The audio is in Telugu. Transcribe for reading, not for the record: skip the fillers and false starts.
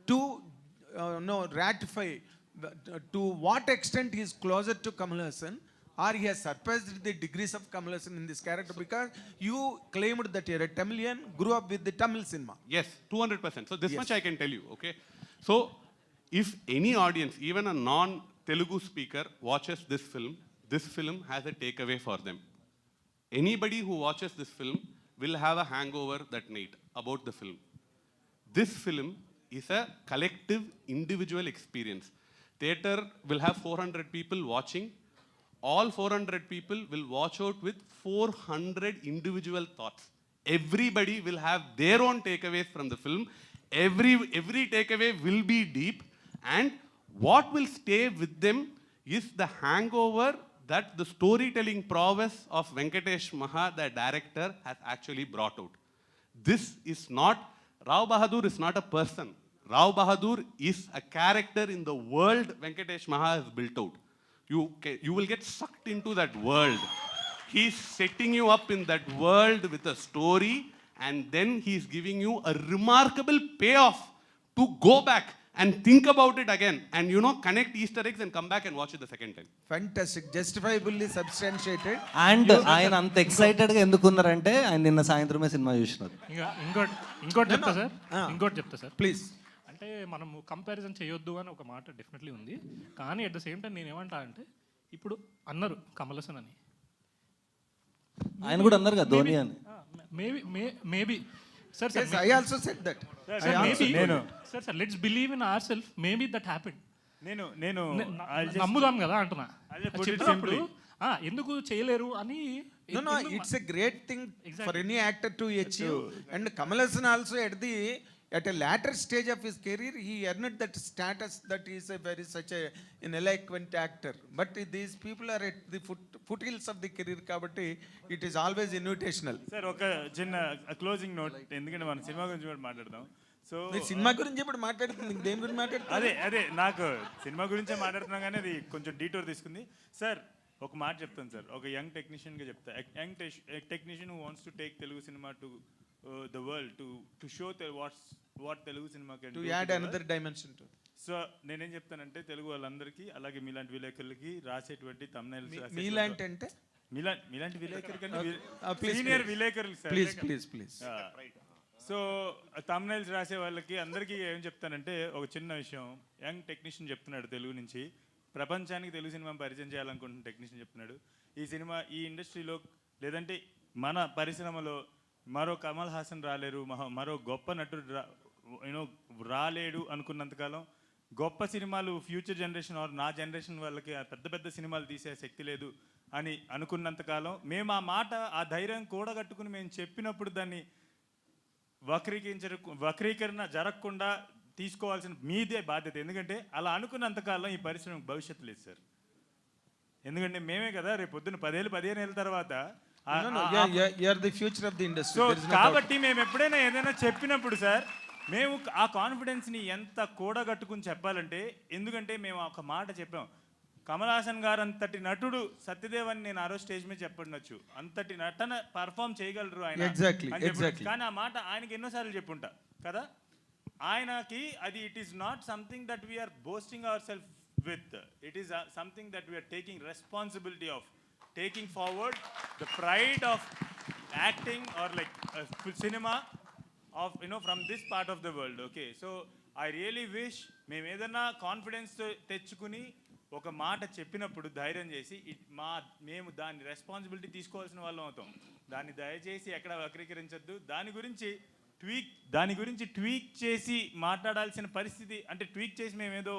to ratify to what extent he is closer to Kamal Haasan, or he has surpassed the degrees of Kamal Haasan in this character, because you claimed that you're a Tamilian, grew up with the Tamil cinema. Yes, 200%. So this Yes. much I can tell you, okay? So if any audience, even a non-Telugu speaker watches this film has a takeaway for them. Anybody who watches this film will have a hangover that night about the film. This film is a collective individual experience. Theater will have 400 people watching. All 400 people will watch out with 400 individual thoughts. Everybody will have their own takeaways from the film. Every takeaway will be deep, and what will stay with them is the hangover that the storytelling prowess of Venkatesh Maha, the director, has actually brought out. This is not, Rao Bahadur is not a person. Rao Bahadur is a character in the world Venkatesh Maha has built out. You will get sucked into that world. He's setting you up in that world with a story, and then he's giving you a remarkable payoff to go back and think about it again, and connect Easter eggs and come back and watch it the second time. Fantastic, justifiably substantiated. And ఆయన అంత ఎక్సైటెడ్గా ఎందుకున్నారంటే ఆయన నిన్న సాయంత్రమే సినిమా చూసినారు. ఇంకోటి చెప్తా సార్ ప్లీజ్. అంటే మనము కంపారిజన్ చేయొద్దు అని ఒక మాట డెఫినెట్లీ ఉంది, కానీ అట్ ద సేమ్ టైం నేను ఏమంటా అంటే ఇప్పుడు అన్నారు కమల్ హాసన్ అని, ఆయన కూడా అన్నారు కదా ధోని అని. Maybe sir I also said that. Sir let's believe in our self, maybe that happened. నేను నమ్ముదాం కదా అంటున్నా. చెప్పినప్పుడు ఎందుకు చేయలేరు అని. No, it's a great thing for any actor to achieve, and Kamal Haasan also at a later stage of his career, he earned that status that he is an eloquent actor. But these people are at the foothills of the career, kabatti it is always invitational. Sir ఒక చిన్న క్లోజింగ్ నోట్, ఎందుకంటే మనం సినిమా గురించి కూడా మాట్లాడదాం. సో సినిమా గురించి ఇప్పుడు మాట్లాడుతుంది, దేని గురించి మాట్లాడుతుంది? అదే నాకు సినిమా గురించే మాట్లాడుతున్నాం, కానీ అది కొంచెం డీటోర్ తీసుకుంది. సార్ ఒక మాట చెప్తాను సార్, ఒక యంగ్ టెక్నీషియన్గా చెప్తా. Young technician who wants to take Telugu cinema to the world, to show what Telugu cinema can do, to add another dimension to. So నేనేం చెప్తానంటే తెలుగు వాళ్ళందరికీ, అలాగే మీలాంటి విలేకరులకి రాసేటువంటి thumbnails, మీలాంటి అంటే మీలాంటి విలేకరు కానీ సీనియర్ విలేకరులు సార్, ప్లీజ్. సో thumbnails రాసే వాళ్ళకి అందరికీ ఏం చెప్తానంటే ఒక చిన్న విషయం. యంగ్ టెక్నీషియన్ చెప్తున్నాడు, తెలుగు నుంచి ప్రపంచానికి తెలుగు సినిమా పరిచయం చేయాలనుకుంటున్న టెక్నీషియన్ చెప్తున్నాడు, ఈ ఇండస్ట్రీలో లేదంటే మన పరిశ్రమలో మరో కమల్ హాసన్ రాలేరు, మరో గొప్ప నటుడు రాలేడు అనుకున్నంతకాలం గొప్ప సినిమాలు ఫ్యూచర్ జనరేషన్ ఆర్ నా జనరేషన్ వాళ్ళకి పెద్ద సినిమాలు తీసే శక్తి లేదు అని అనుకున్నంతకాలం మేము ఆ ధైర్యం కూడగట్టుకుని మేము చెప్పినప్పుడు దాన్ని వక్రీకరణ జరగకుండా తీసుకోవాల్సిన మీదే బాధ్యత. ఎందుకంటే అలా అనుకున్నంతకాలం ఈ పరిశ్రమకు భవిష్యత్తు లేదు సార్. ఎందుకంటే మేమే కదా రేపు పొద్దున్న 10-15 ఏళ్ళ తర్వాత you are the future of the industry. So కాబట్టి మేము ఎప్పుడైనా ఏదైనా చెప్పినప్పుడు సార్, మేము ఆ కాన్ఫిడెన్స్ని ఎంత కూడగట్టుకుని చెప్పాలంటే, ఎందుకంటే మేము ఒక మాట చెప్పాం, కమల్ హాసన్ గారు అంతటి నటుడు సత్యదేవ్ అని నేను ఆ రోజు స్టేజ్ మీద చెప్పండొచ్చు, అంతటి నటన పర్ఫామ్ చేయగలరు ఆయన. కానీ ఆ మాట ఆయనకి ఎన్నోసార్లు చెప్పుంటా కదా, ఆయనకి అది it is not something that we're boasting our self with, it is something that we're taking responsibility of, taking forward the pride of acting or like cinema of from this part of the world. Okay, so I really wish మేము ఏదైనా కాన్ఫిడెన్స్ తెచ్చుకుని ఒక మాట చెప్పినప్పుడు ధైర్యం చేసి మేము దాని రెస్పాన్సిబిలిటీ తీసుకోవాల్సిన వాళ్ళం అవుతాం. దాన్ని దయచేసి ఎక్కడ వక్రీకరించద్దు. దాని గురించి ట్వీక్ చేసి మాట్లాడాల్సిన పరిస్థితి, అంటే ట్వీక్ చేసి మేము ఏదో